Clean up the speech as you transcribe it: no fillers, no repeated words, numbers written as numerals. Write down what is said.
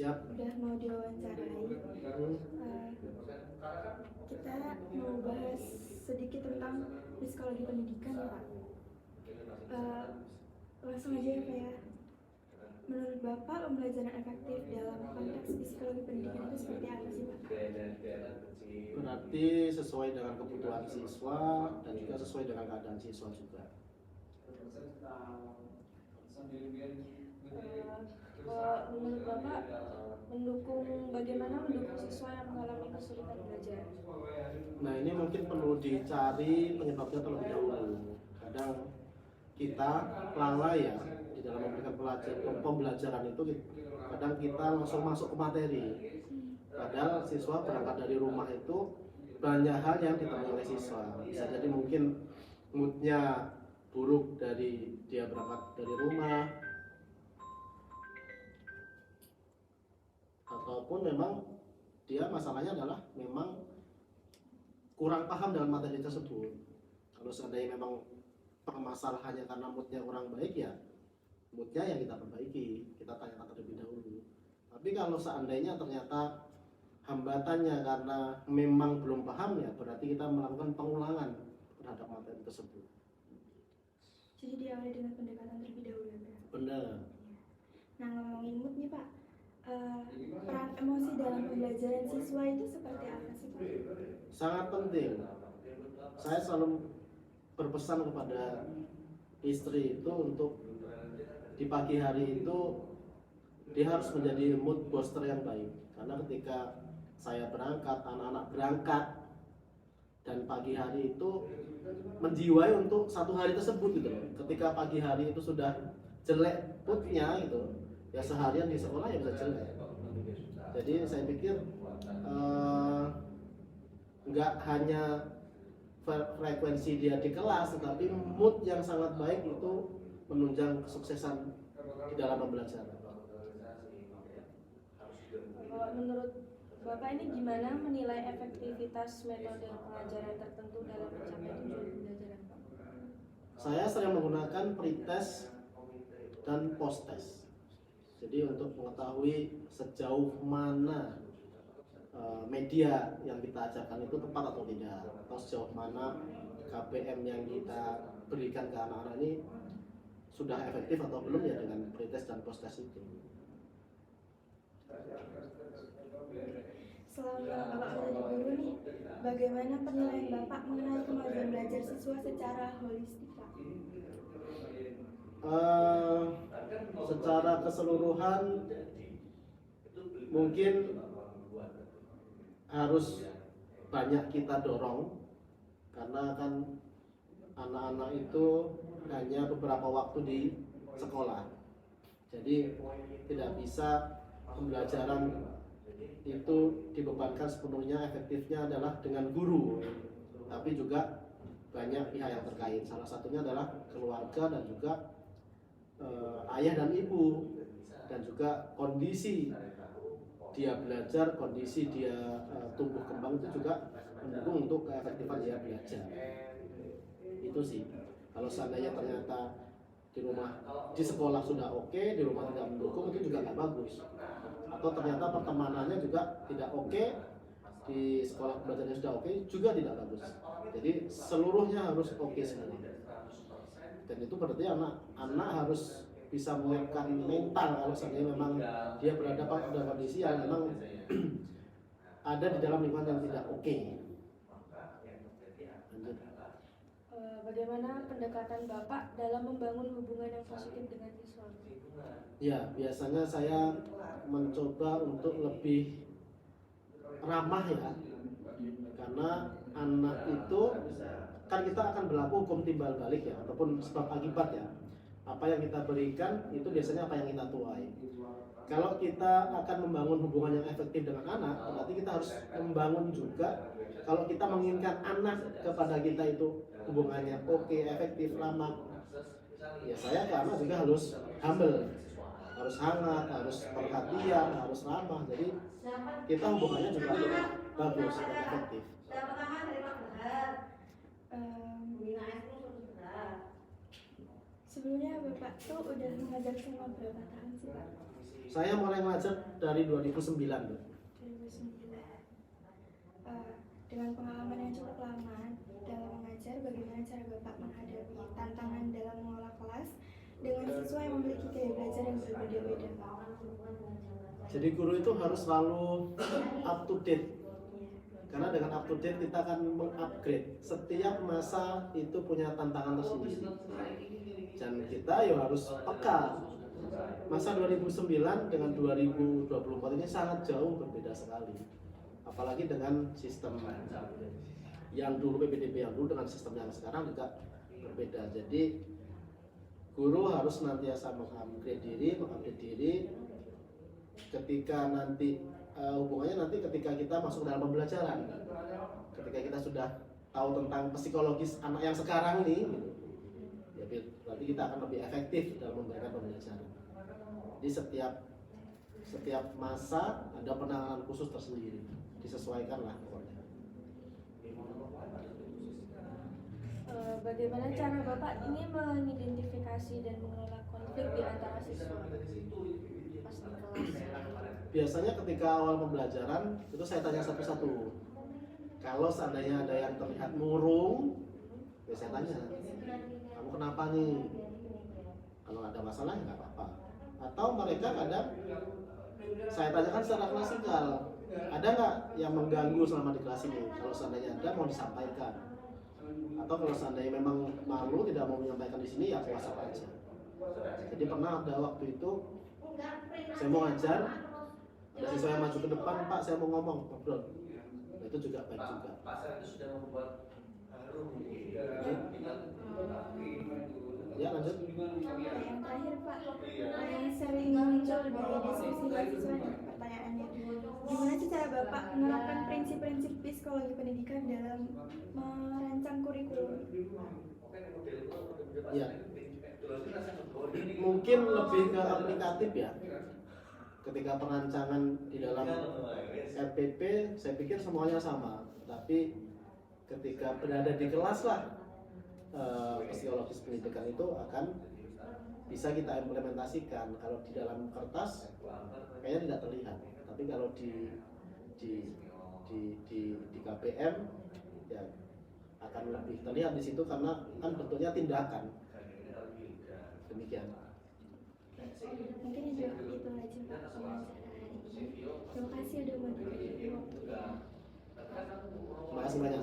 Siap. Udah mau diwawancarai. Kita mau bahas sedikit tentang psikologi pendidikan ya Pak. Langsung aja ya Pak ya. Menurut Bapak, pembelajaran efektif dalam konteks psikologi pendidikan itu seperti apa sih Pak? Berarti sesuai dengan kebutuhan siswa dan juga sesuai dengan keadaan siswa juga. Menurut Bapak, bagaimana mendukung siswa yang mengalami kesulitan belajar? Nah, ini mungkin perlu dicari penyebabnya terlebih dahulu. Kadang kita lalai ya di dalam memberikan pembelajaran itu, kadang kita langsung masuk ke materi. Padahal siswa berangkat dari rumah itu banyak hal yang ditemui oleh siswa. Bisa jadi mungkin moodnya buruk dari dia berangkat dari rumah, ataupun memang dia masalahnya adalah memang kurang paham dalam materi tersebut. Kalau seandainya memang permasalahannya karena moodnya kurang baik, ya moodnya yang kita perbaiki, kita tanyakan terlebih dahulu. Tapi kalau seandainya ternyata hambatannya karena memang belum paham, ya berarti kita melakukan pengulangan terhadap materi tersebut. Jadi diawali dengan pendekatan terlebih dahulu ya Pak? Benar. Nah, ngomongin mood nih Pak, peran emosi dalam pembelajaran siswa itu seperti apa sih Pak? Sangat penting. Saya selalu berpesan kepada istri itu untuk di pagi hari itu dia harus menjadi mood booster yang baik. Karena ketika saya berangkat, anak-anak berangkat, dan pagi hari itu menjiwai untuk satu hari tersebut gitu loh. Ketika pagi hari itu sudah jelek moodnya gitu, ya seharian di sekolah ya bisa jelek. Jadi saya pikir nggak hanya frekuensi dia di kelas, tetapi mood yang sangat baik itu menunjang kesuksesan di dalam pembelajaran. Menurut Bapak ini gimana menilai efektivitas metode pengajaran tertentu dalam mencapai tujuan pembelajaran Pak? Saya sering menggunakan pretest dan post-test. Jadi untuk mengetahui sejauh mana media yang kita ajarkan itu tepat atau tidak, atau sejauh mana KPM yang kita berikan ke anak-anak ini sudah efektif atau belum ya dengan pretest dan post-test itu. Selama Bapak menjadi guru nih, bagaimana penilaian Bapak mengenai kemajuan belajar siswa secara holistik Pak? Secara keseluruhan mungkin harus banyak kita dorong, karena kan anak-anak itu hanya beberapa waktu di sekolah, jadi tidak bisa pembelajaran itu dibebankan sepenuhnya. Efektifnya adalah dengan guru, tapi juga banyak pihak yang terkait. Salah satunya adalah keluarga dan juga ayah dan ibu, dan juga kondisi dia belajar, kondisi dia tumbuh kembang itu juga mendukung untuk keefektifan dia belajar. Itu sih. Kalau seandainya ternyata di sekolah sudah oke, di rumah tidak mendukung, itu juga nggak bagus. Atau ternyata pertemanannya juga tidak oke, di sekolah belajarnya sudah oke, juga tidak bagus. Jadi seluruhnya harus oke semua. Dan itu berarti anak harus bisa menyiapkan mental kalau seandainya memang dia berada pada kondisi yang memang ada di dalam lingkungan yang tidak oke. Bagaimana pendekatan Bapak dalam membangun hubungan yang positif dengan siswa? Ya, biasanya saya mencoba untuk lebih ramah ya, karena anak itu kan kita akan berlaku hukum timbal balik ya, ataupun sebab akibat ya. Apa yang kita berikan itu biasanya apa yang kita tuai. Kalau kita akan membangun hubungan yang efektif dengan anak, berarti kita harus membangun juga, kalau kita menginginkan anak kepada kita itu hubungannya oke, efektif, lama, ya saya ke anak juga harus humble, harus hangat, harus perhatian, harus ramah. Jadi kita hubungannya juga bagus dan efektif. Sebelumnya Bapak tuh udah mengajar selama berapa tahun sih Pak? Saya mulai ngajar dari 2009, Bu. 2009. Dengan pengalaman yang cukup lama dalam mengajar, bagaimana cara Bapak menghadapi tantangan dalam mengelola kelas dengan siswa yang memiliki gaya belajar yang berbeda-beda? Jadi guru itu harus selalu up to date. Karena dengan up to date kita akan mengupgrade. Setiap masa itu punya tantangan tersendiri. Dan kita ya harus peka. Masa 2009 dengan 2024 ini sangat jauh berbeda sekali. Apalagi dengan sistem yang dulu PPDB yang dulu dengan sistem yang sekarang juga berbeda. Jadi guru harus senantiasa mengupgrade diri ketika nanti hubungannya nanti ketika kita masuk dalam pembelajaran, ketika kita sudah tahu tentang psikologis anak yang sekarang nih, ya berarti kita akan lebih efektif dalam memberikan pembelajaran. Jadi setiap masa ada penanganan khusus tersendiri, disesuaikan lah pokoknya. Bagaimana cara Bapak ini mengidentifikasi dan mengelola konflik di antara siswa pas di kelas? Biasanya ketika awal pembelajaran itu saya tanya satu-satu. Kalau seandainya ada yang terlihat murung, ya saya tanya, kamu kenapa nih? Kalau ada masalah ya nggak apa-apa. Atau mereka kadang saya tanyakan secara klasikal, ada nggak yang mengganggu selama di kelas ini? Kalau seandainya ada, mau disampaikan. Atau kalau seandainya memang malu tidak mau menyampaikan di sini, ya WhatsApp aja. Jadi pernah ada waktu itu saya mau ngajar, ada siswa yang maju ke depan, Pak saya mau ngomong, ngobrol. Nah, itu juga baik juga. Pasar itu sudah membuat Ya lanjut. Yang terakhir Pak, yang sering muncul di diskusi mahasiswa pertanyaannya, gimana sih cara Bapak menerapkan prinsip-prinsip psikologi pendidikan dalam merancang kurikulum? Ya, mungkin lebih ke aplikatif ya. Ketika perancangan di dalam RPP, saya pikir semuanya sama. Tapi ketika berada di kelas lah, psikologis pendidikan itu akan bisa kita implementasikan. Kalau di dalam kertas kayaknya tidak terlihat, tapi kalau di KPM ya akan lebih terlihat di situ karena kan bentuknya tindakan. Demikian. Mungkin itu aja Pak pembicaraan hari ini. Terima kasih sudah memberikan waktu. Terima kasih banyak.